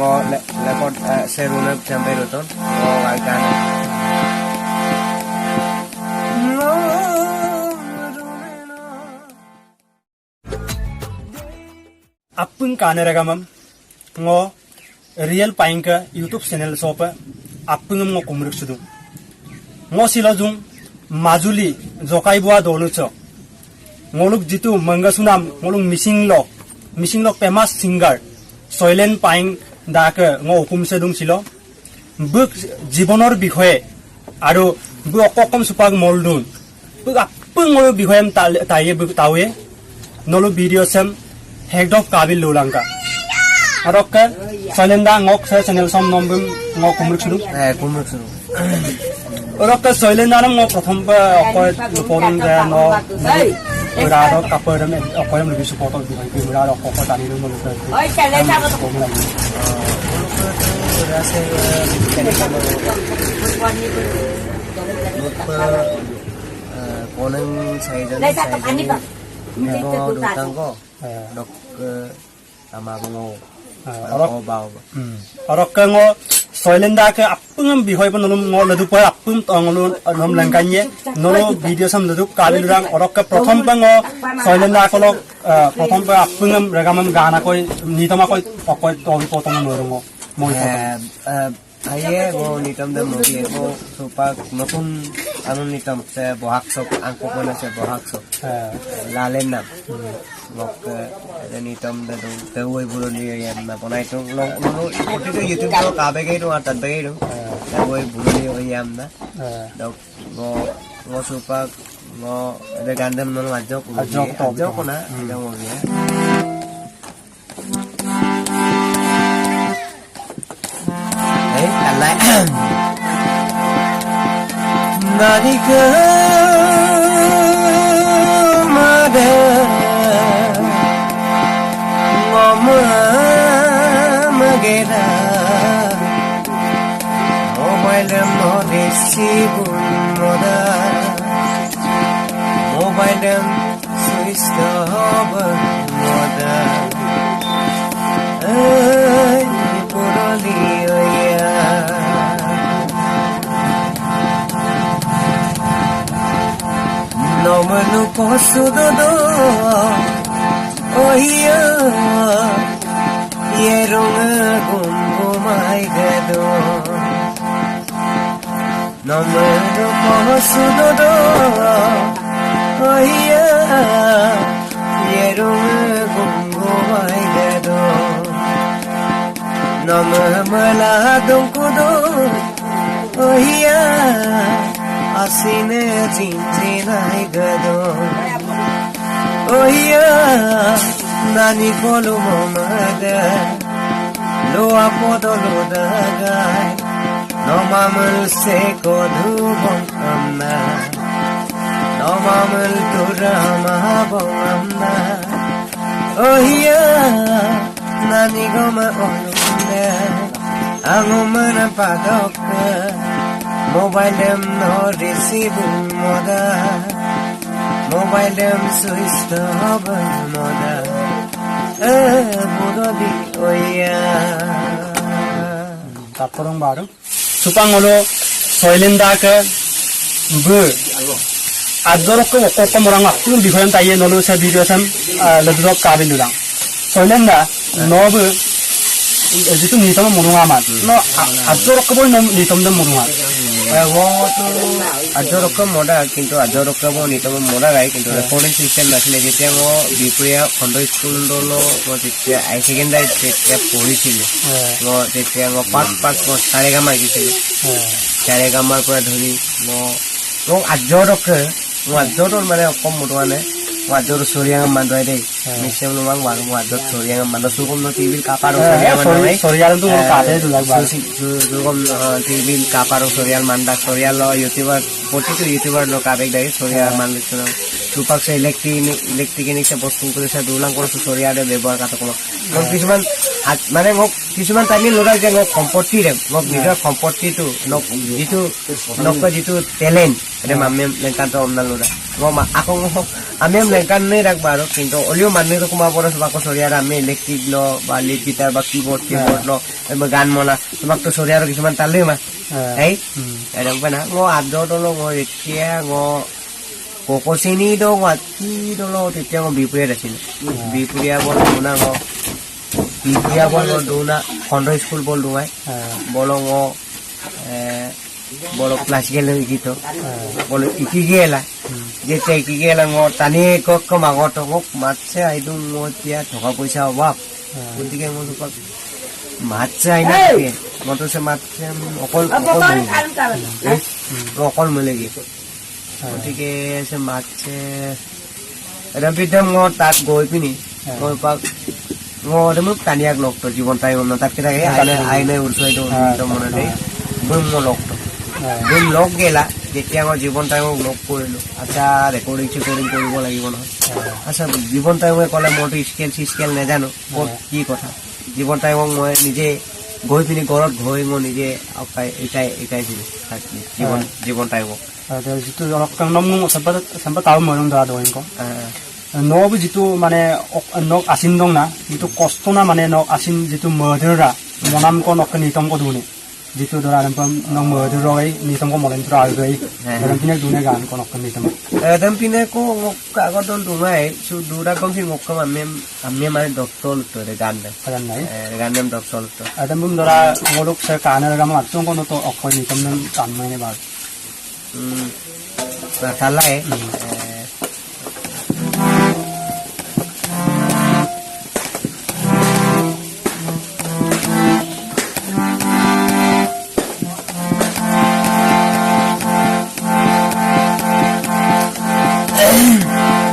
ngo lekot serunep sampai ruton ngo alkan Apun kaneregamam ngo real painka YouTube channel sopa apun ngo kumruk sudu ngo silajung majuli jokai bua donucho ngoluk jitu mangasunam ngoluk missing lok famous singer soilen paing dake ngo hukum sedung silo buk jibonor bikhoye aru bu okokom supak moldun buk apun ngo bikhoyem taye buk tawe nolu video sem hekdok kabil lulangka arokka soilenda ngok sa channel som nombum ngok kumruk sudu arokka soilenda nam ngok prothom pa okoy porun ja no Murado kapadam okoy mo bisu photo di hai murado okko tani no mo oi chale sa ko koneng saijan ko dok tama ko arokka ngo soilenda ke apung bihoy pa nolum ngo ladu pa apung ngolun nom langkanye nolo video sam ladu kalirang arokka prothom pa ngo soilenda ko lok prothom pa apung regamam gana koi nitama koi okoy togi potong norungo moi aye go nitam de mogi go supak notun anu nitam se bohak sok angko kona se bohak sok lalen nam lok nitam de te oi buloni yam na bonai to long no ipoti to youtube to kabe ge do atan be do oi buloni yam na dok go supak go de gandam no ajok kona de mogi lại nani ke made ngom magera mobile no receive moda mobile switch off moda ay purali no manu posso do oh yeah yerunga gumbo mai gado no manu posso do oh yeah yerunga gumbo mai gado no mala donku do oh yeah asine cincinai gado oh yeah nani kolu momada lo apodo lo dagai no mamal se kodu bon amna no mamal turama bon amna oh yeah nani goma olunde angomana padok mobile dem no receive moda mobile dem switch off moda budoli oya taporong baru supangolo soilenda ke bu adorok ko okko morang apun bihoyam taye nolo sa video sam ladrok kabil dulang soilenda no bu jitu nitama murunga mat no adorok ko no nitam dam murunga वो तो अजरक मोड़ा किंतु अजरक वो नितम मोड़ा गाय किंतु recording system नसले जेते वो बिपुया खंड स्कूल दोलो वो जेते आई सेकेंडरी जेते पढिছিলে वो जेते वो पाक वो सारेगामा गिছিলে सारेगामा পৰা ধৰি वो अजरक वो अजरक माने कम Motwane wajar Surya mandai deh, misal memang wajar Surya mandai sukum no TV kapar Surya itu kade tu lah, sukum TV kapar Surya mandai Surya lo YouTuber, poti tu YouTuber lo kabek dari Surya mandai tu দুপাকছে electric বস্তু কৰিছে 2 লাখ কৰিছে চৰিয়াৰে ব্যৱহাৰ কাটো মোক কিছুমান মানে মোক কিছুমান টাইমে ল'ৰা যে মোক সম্পত্তি দে মোক নিজৰ সম্পত্তিটো যিটো টেলেণ্ট এটা মামে লেংকাটো অমনা ল'ৰা মই আকৌ আমি লেংকান নেই ৰাখবা আৰু কিন্তু অলিও মানুহ সোমাব পৰা তোমাক চৰিয়াৰ আমি ইলেক্ট্ৰিক ল বা লিড গিটাৰ বা কিবোৰ্ড ল গান মনা তোমাকতো চৰিয়াৰ কিছুমান তালেই মা এই এরকম না ngo addo dolo ngo এতিয়া ngo kokosini do wati dolo তেতিয়া ngo বিপুরিয়া আছিল বিপুরিয়া বল দুনা ngo বিপুরিয়া বল দুনা খন্ড স্কুল বল দুৱাই বল ngo বল ক্লাসিক্যাল গীত বল ইকিগেলা যেতিয়া ইকিগেলা ngo টানি কক মাগত মোক মাতছে আইদু ngo এতিয়া টকা পইচা অভাৱ গতিকে মই তোমাক মাতছে আইনা মটৰছে মাতছে অকল মিলেগি গতিকে মাতছে পিঠম মই তাত গৈ পিনি মই পাক মোক কানিয়াক লগতো জীৱন তাই তাতকে থাকে আইনে উৎসাহিত মনে দেই বৈ মই লগতো বৈ লগ গেলা যেতিয়া মই জীৱন তাই মোক লগ কৰিলো আচ্ছা ৰেকৰ্ডিং কৰিব লাগিব নহয় আচ্ছা জীৱন তাই মই ক'লে মইতো স্কেল নাজানো ক'ত কি কথা জীৱন তাই মোক মই নিজে গৈ পিনি ঘৰত গৈ মই নিজে শিকাইছিলো জীৱন তাই মোক যিটো sampai tahu mau nggak ada orang kok. Nok jitu mana nok asin dong na, jitu kosto na mana nok asin jitu murder monam ko nok ni tom ko dune. Jitu dora lempam nok murder roy ni tom ko molen tra roy. Dalam pine dune gan ko nok ni tom. Dalam pine ko ngok ka don dumai su dura kong si ngok ko amme mana doktor to de gan de. Kan nai. Gan dem doktor to. Ada bum dora ngolok sa kana ga ma tong ko no to ok ni tom nan kan mai ne ba. Salah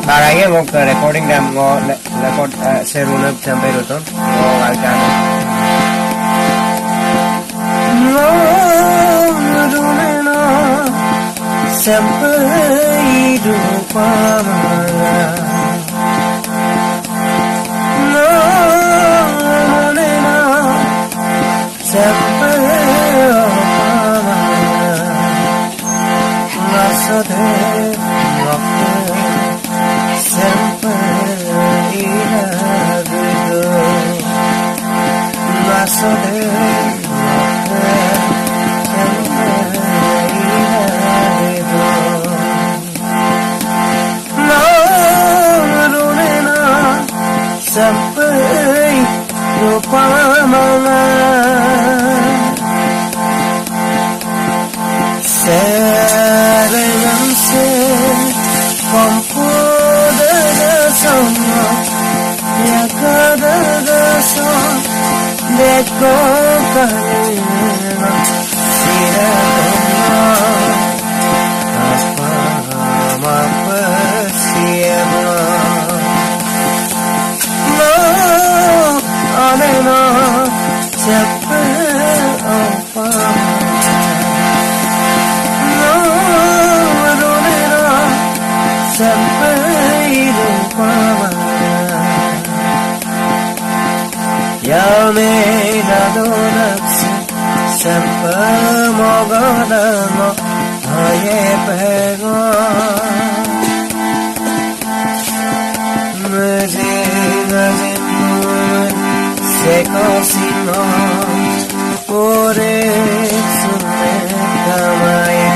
Barangnya mau ke recording dan mau record serunep sampai ruton mau alkan sampai lupa sampai lupa serenam se komputer sama ya kada so deko kalina sira apa siapa Alena siapa apa Alena sampai lupa Ya me nadonaksi sampai mogadano aye pego se cocinó por eso me camaye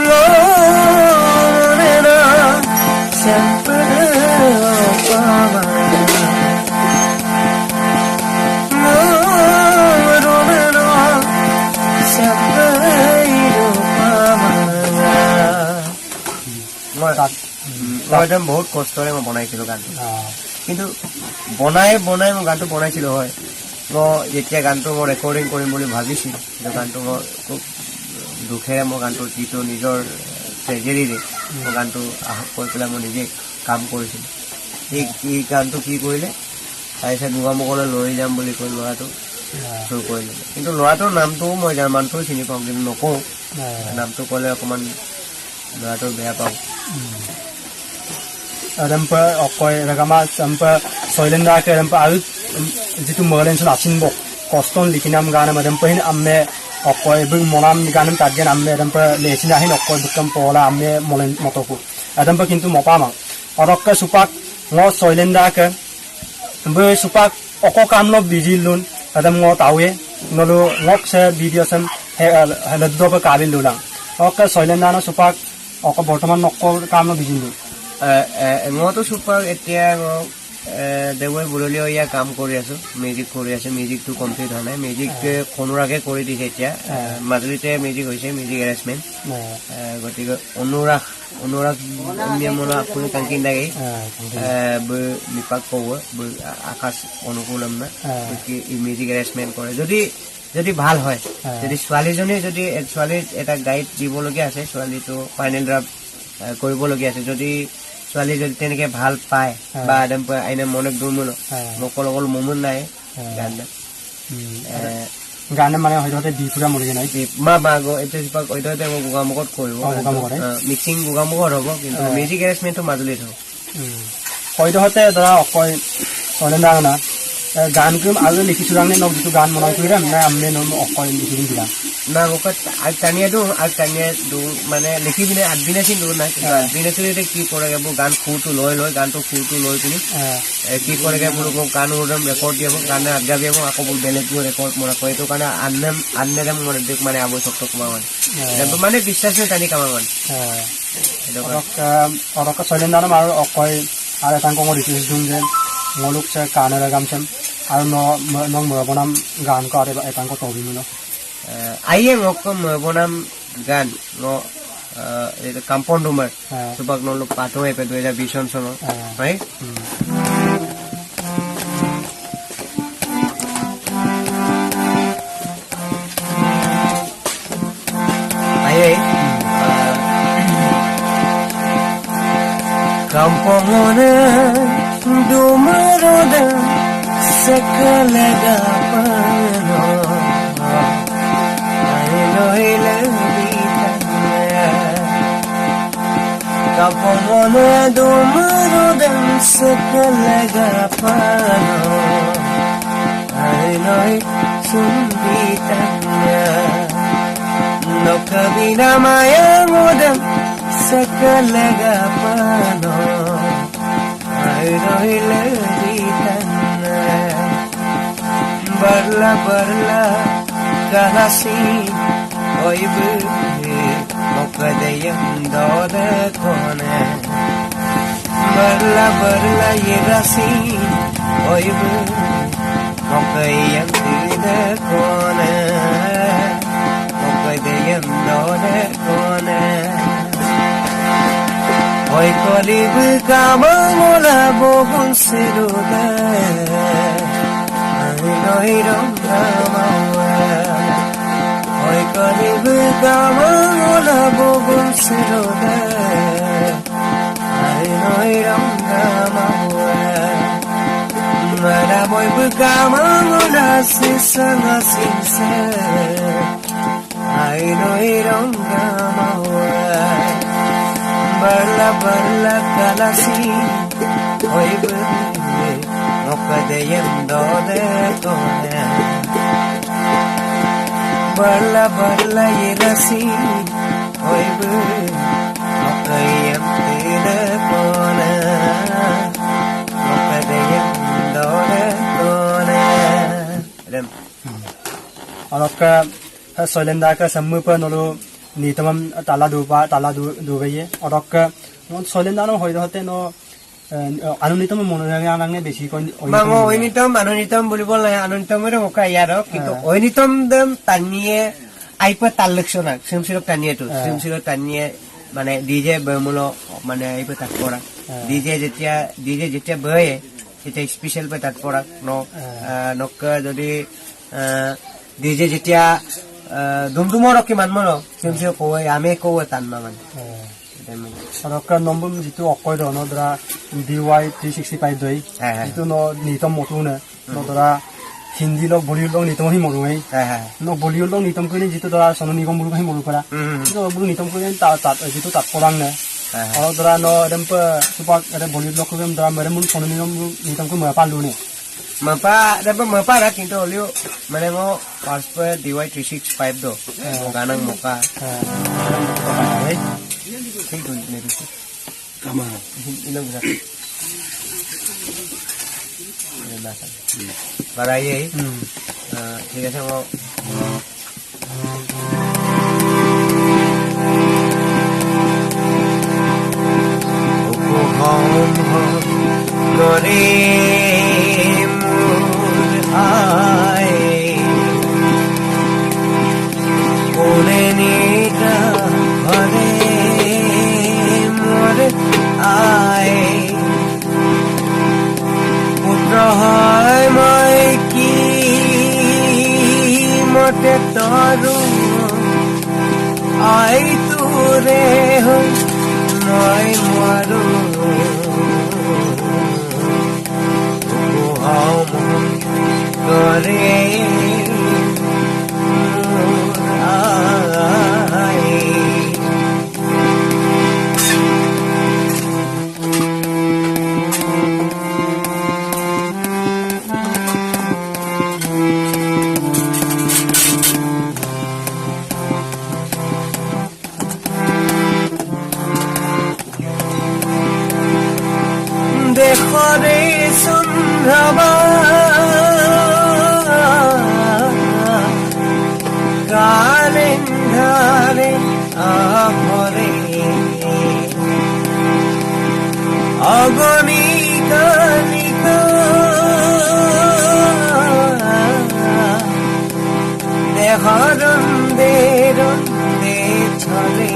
Lorena siempre opama Lorena siempre opama মই একদম বহুত কষ্টৰে মই বনাইছিলো গানটো কিন্তু বনাই মই গানটো বনাইছিলো হয় মই যেতিয়া গানটো মই ৰেকৰ্ডিং কৰিম বুলি ভাবিছিলোঁ কিন্তু গানটো মই খুব দুখেৰে মই গানটো যিটো নিজৰ ট্ৰেজেৰীৰে মই গানটো কৈ পেলাই মই নিজে কাম কৰিছিলোঁ এই গানটো কি কৰিলে তাৰপিছত গোগামুখলৈ লৈ যাম বুলি কৈ ল'ৰাটো চুৰ কৰি ল'লে কিন্তু ল'ৰাটোৰ নামটোও মই মানুহটোও চিনি পাওঁ কিন্তু নকওঁ নামটো ক'লে অকণমান ল'ৰাটো বেয়া পাওঁ adampa okoi ragama sampa soilenda ke adampa aru jitu merlen sun asin bok koston likinam ganam adampa hin amme okoi bung monam ganam tadgen amme adampa lesina hin okoi bukam pola amme molen motoku adampa kintu mopama orokka supak ngo soilenda ke be supak oko kamlo bijilun adam ngo tawe nolu ngok se video sam heladdo pa kabil lulang okka soilenda na supak oko bortoman nokko kamlo bijilun মইতো super এতিয়া দেৱৈ বুৰলীয়া কাম কৰি আছো music কৰি আছো মিউজিকটো complete হোৱা নাই music অনুৰাগে কৰি দিছে এতিয়া মাজুলীতে মিউজিক হৈছে মিউজিক এৰেঞ্জমেণ্ট গতিকে অনুৰাগ নিয়মনা আপুনি কাংকিন দাগে বিপাক কব আকাশ অনুকূলম না মিউজিক এৰেঞ্জমেণ্ট কৰে যদি ভাল হয় যদি ছোৱালীজনী যদি ছোৱালীৰ এটা গাইড দিবলগীয়া আছে ছোৱালীটো ফাইনেল ড্ৰাফ্ট কৰিবলগীয়া আছে যদি ছোৱালী যদি তেনেকে ভাল পায় বা একদম আইনে মনে দুমুল মকল অকল মমুন নাই গানে মানে হয়তো বিপুৰা মৰি নাই মা বাগো এতিয়া হয়তো মই গোগামুখত কৰিব মিক্সিং গোগামুখত হ'ব কিন্তু মিউজিক এৰেঞ্জমেণ্টটো মাজুলীত হ'ব হয়তো ধৰা অকয় চলেন্দা না গান কৰিম আৰু লিখিছো কাৰণে নক যিটো গান মনাই কৰিম না আমি অকয় লিখিম দিলা না ওকে আগ টানিয়া দু মানে লিখি পিনে আগদিনা চিন দূৰ নাই কিন্তু আগদিনা চিনে কি কৰেগে বোৰ গান সুৰটো লৈ গানটো সুৰটো লৈ পিনি কি কৰেগে বোৰ গান উৰম ৰেকৰ্ড দিব গানে আগাবিব আকৌ বোৰ বেলেগবোৰ ৰেকৰ্ড মৰা কৰে এইটো কাৰণে আন্নেম মৰে দেখ মানে আৱশ্যকতা কমাवन মানে বিশ্বাস নাই টানি কামাवन অৰক চলেন্দা নাম আৰু অকয় আৰু এটা কম ৰিকুৱেষ্ট দিম যে মলুক চে কানেৰে গামচম আৰু নং মৰবনাম গান কৰে এটা ক তবিমুল আইয়ে মকম মৰবনাম গান ন এটা কাম্পন ডুমাৰ সুবাক নলো পাটো এপে 2020 চনৰ হয় আইয়ে kampongone dumaroda sekalega pano ainoile vitanya kampongone dumaroda sekalega pano ainoi sumbitanya nokabina maya modam sekalega pano airoile ditana barla kalasi oibu mokadayam dode kone barla yerasi oibu mokayam dide kone mokadayam dode kone Hoy kolib kamola bohun siruda Ay rongamawa Hoy kolib kamola bohun siruda Ay rongamawa Mara boy kamola sisanga sinse Ay rongamawa barla kalasi hoy bune nokadayam dode kone barla yerasi hoy bune nokadayam dide kone nokadayam dode kone alokka soilenda ka sammupa nolo nitamam tala dubaye orok soilenda no hoyrote no anunitam monoraga nangne beshi kon mango oinitam anunitam bolibol na anunitam re moka yaro kintu oinitam dem taniye aipa talleksona simsiro taniye to simsiro taniye mane dj bemulo mane aipa takpora dj jetia boye এটা special pay takpora no nokka jodi dj jetia dumdumor ki manmono simsiro koy ame ko tanma man Saraka nombor jitu okoy do no dra DY 365 doi jitu no nitom motune no dra hindi log bollywood log nitom hi moru ei no bollywood log nitom kini jitu dra sononi gom buru hi moru kara jitu buru nitom kini ta jitu tat porang ne और दरा no दंप सुपाक अरे बोली लोग के दरा मेरे मुन सोने नि तमको मैं पालू ने Mapa dapat mapa rak kintu olio mana mau passport DY 365 do ganang muka ठीक हो मेरे से kama इलोग rak बराई है ठीक है वो करे तारू आई तूरे हो मैं मारू हम करे देखरे सुंदरवा कालेंडारे आभरे अगणित देहरन देरन दे छले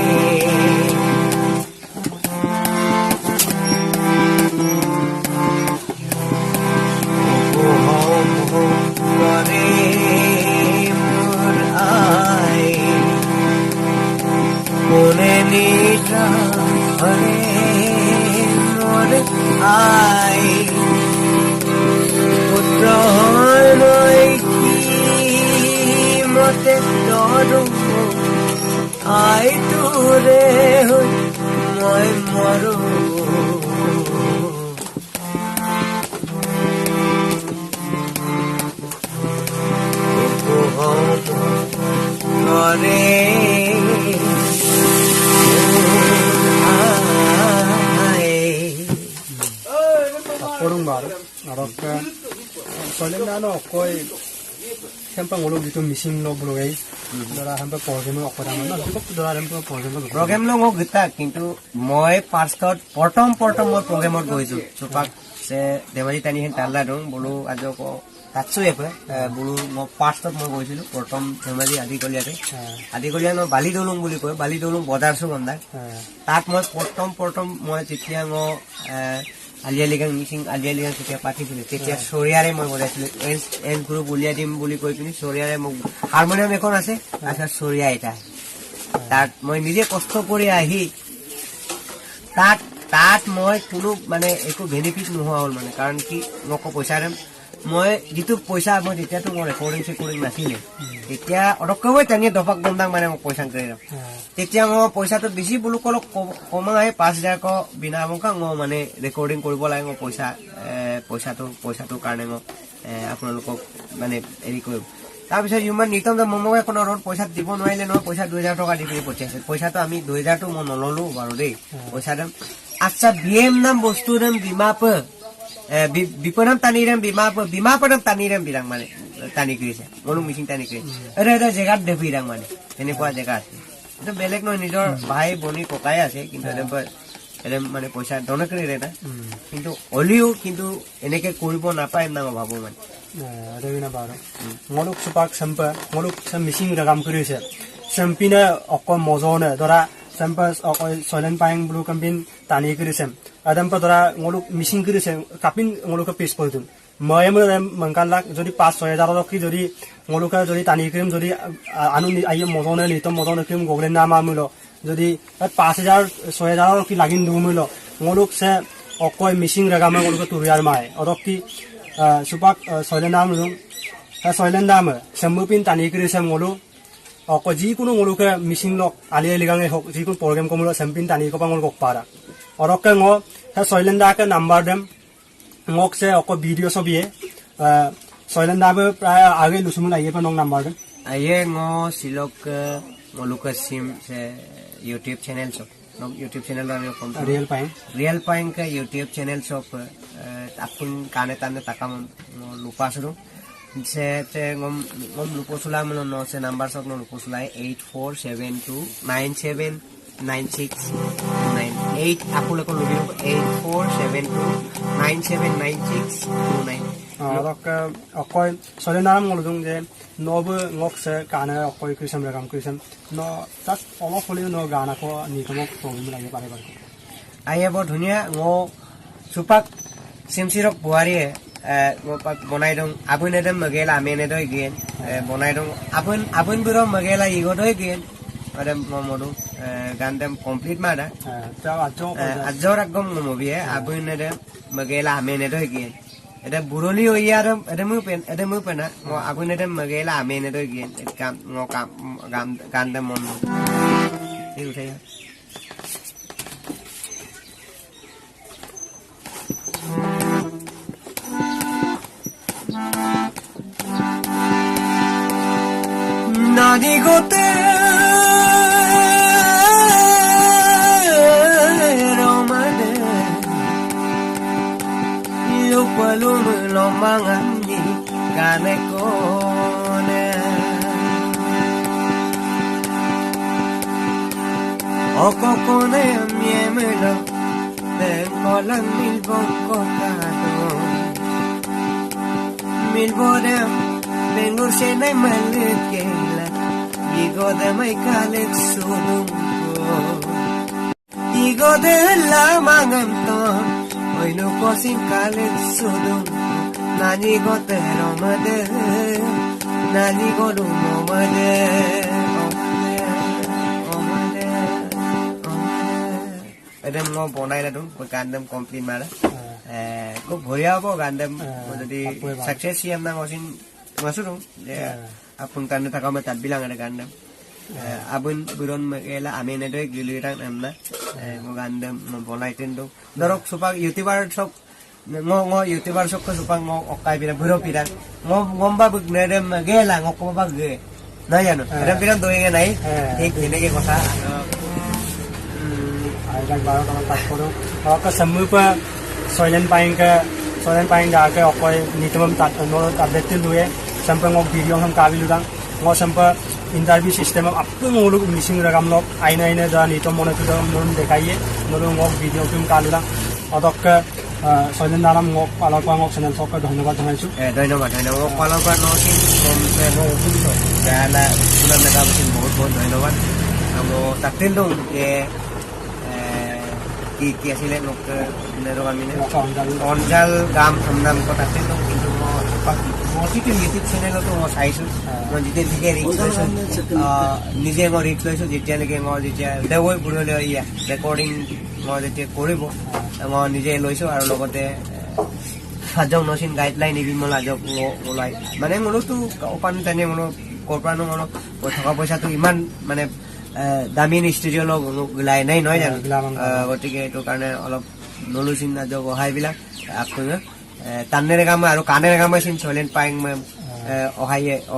आई पुत्र मते डरू आई तूरे हो मैं मरू orang baru narok soalnya nano koi sampai ngolo gitu missing lo bulu guys dara sampai program lo okora mana cukup dara sampai program lo mau kita kintu moi passport portom moi program or goisu supak se devali tani hen talla dong bulu ajo ko tatsu epe bulu mo passport moi goisu portom devali adi kolia no bali dolung buli koy bali dolung bodar su gondak tat moi portom moi titia mo আলিয়ালিগাং Mising আলিয়ালিগাং তেতিয়া পাতিছিলে তেতিয়া সৰিয়াৰে মই বজাইছিলো N group উলিয়াই দিম বুলি কৈ পিনি সৰিয়াৰে মোক হাৰমনিয়াম এখন আছে আচ্ছা সৰিয়া এটা তাত মই নিজে কষ্ট কৰি আহি তাত মই কোনো মানে একো বেনিফিট নোহোৱা হ'ল মানে কাৰণ কি মোক পইচা দেম মই যিটো পইচা মই তেতিয়াতো মোৰ ৰেকৰ্ডিং নাছিলে তেতিয়া অৰককৈ টানি দফাক দমদাং মানে মোক পইচা কৰি দিম তেতিয়া মই পইচাটো বেছি বুলু কলক কমাই 5000 ক বিনা বকা মই মানে ৰেকৰ্ডিং কৰিব লাগে মই পইচাটো কাৰণে মই আপোনালোকক মানে এৰি কৈ তাৰপিছত ইমান নিতম মমক এখন ৰড পইচা দিব নোৱাৰিলে নহয় পইচা 2000 টকা দি পঠিয়াইছে পইচাটো আমি 2000 টো মই নললো বাৰু দেই পইচা দেম আচ্ছা বিএম নাম বস্তু নাম বিমাপ বিপণম টানিৰাম বিমাপৰম টানিৰাম বিৰাং মানে টানি কৰিছে মনু মিছিং টানি কৰি এটা জেগাত দেবিৰাং মানে এনেকুৱা জেগা আছে এটা বেলেগ নহয় নিজৰ ভাই বনি ককাই আছে কিন্তু এনে মানে পইচা দনে কৰি ৰে না কিন্তু অলিও কিন্তু এনেকে কৰিব নাপায় না মই ভাবো মানে ৰেবিনা বাৰো মলুক সুপাক সম্পা মলুক মিছিং ৰাগাম কৰিছে সম্পিনা অক মজনে ধৰা সম্পাস অক সলেন পাইং ব্লু কম্বিন টানি কৰিছে আদম পদৰা মলুক মিছিং কৰিছে কাপিন মলুক পেজ পড়তুন মই মংকান লাখ যদি 5-6,000 টকা যদি মলুকা যদি টানি কৰিম যদি আনু আই মজনে লিত মজনে কৰিম গগলে নাম আমলো যদি 5,000-6,000 কি লাগিন দুমিলো মলুক সে অকয় মিছিং ৰাগাম মলুক তুৰিয়াৰ মাই অৰক কি সুপাক সলেন নাম লুং সলেন নাম সম্বুপিন টানি কৰিছে মলু অক যিকোনো মোলোকে মিচিং লক আলি লিগাঙে হোক যিকোনো প্রোগ্রাম কমলো সেম্পিন টানি কপা মোল কক পারা অরকে ঙ হে সৈলেন্দাকে নাম্বার দেম ngok se অক ভিডিও ছবিয়ে সৈলেন্দাবে প্রায় আগে লুসুমুল আইয়ে পা নং number them aye ngo silok moluka sim se YouTube channel so YouTube channel da kom real পাইং ka YouTube channel so apun kane tane takam lupa suru se te ngom lupo sula mono no se number sok no lupo sula 8472979629 apula ko lubi 8472979629 অরকে অকয় সৈলেন্দারাম মলুং যে নব ngok se কানে অকয় কৃষ্ণ রাম কৃষ্ণ ন তাক অলপ হলেও ন গান আকো নিকমক problem লাগে পারে পারে aye bo dhunia ngo supak simsirok buarie ngo pak bonai dong abun edem magela amene doi gen bonai dong abun biro magela igo doi gen adem momodu gandem complete mada তা আজো ajor agom movie abun edem magela amene doi gen ede buroli oyaram edem pena ngo abun edem magela amene doi gen kam ngo kam gandem mon iu saya Nadigote romane lupalum lomangani kane kone oko kone miemelo dengolan milbonko kado milbodem Bengur senay malikela Igo de may kalik sunungko Igo de lamang to Oy no posing kalik sunungko Nani go te romade Nani go lumomade Omade Edem ngo bonai na dun Pagkandam complete mara Kung bhuriya po gandam Jadi success siyam na ngosin masuk ya apun kan takama tat bilang ada gandam abun buron magela amene doi giliran amna ngo gandam bolai tendo dorok supak youtuber sok ngo youtuber sok supak ngo okai bira buro pira ngomba bugnere magela ngo ko bagge na yano ada bilang doi ngai ঠিক এনেকে কথা আইডাক বারো কামান কাজ করো অক সমুপা সৈলেন পাইং দাকে অকয় নিতম তাত নো update লুয়ে sampai ngok video ham kabilu dang ngok sampai interview system appu ngoluk missing ragam lok aina da ni to mone tu dam non dekaiye nolu ngok video tum kalu dang odok সৈলেন্দারাম ngok palak ngok channel sok ধন্যবাদ জানাইছো ধন্যবাদ palak nosin from no uso dala sunan nagam sin বহুত ধন্যবাদ amo taktil dong ki asile nok nero kami ne onjal gam samnam ko taktil dong kintu mo মসিতে YouTube channel তো চাইছো মই যেতিয়া লিখে ৰিক্স লৈছো নিজে মই ৰিক্স লৈছো যেতিয়ালৈকে মই যেতিয়া দেৱৈ বুঢ়লৈ ইয়া ৰেকৰ্ডিং মই যেতিয়া কৰিব মই নিজে লৈছো আৰু লগতে সাজক নচিন গাইডলাইন ইবি মই লাজক ওলাই মানে মোৰতো ওপান টানে মোৰ কৰ্পৰানো মোৰ টকা পইচাটো ইমান মানে দামী ষ্টুডিঅ' লগ গলাই নাই নহয় জানো গতিকে এইটো কাৰণে অলপ নলৈচিন নাজক অহাইবিলাক আপোনাক tanere kama aru kanere kama sin solen paing mem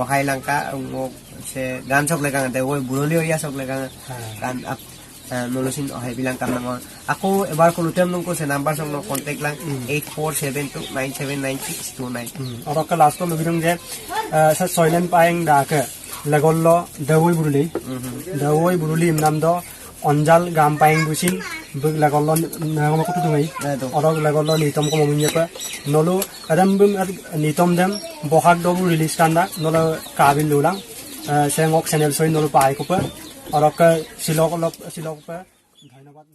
ohai langka ngok se gan sok lekang te oi buroli oya sok lekang kan ap nolusin ohai bilang kam nang aku ebar ko lutem nung ko se number sok no contact lang 8472979629 orok last ko mebirung je sa solen paing da ke legollo dawoi buruli nam do onjal gam paing busin bug legollo nangam ko tudungai orok legollo nitom ko mominye pa nolu adam bum nitom dem bohag do release kanda nolu kabil lulang sengok channel soi nolu pai ko pa orok silok pa ধন্যবাদ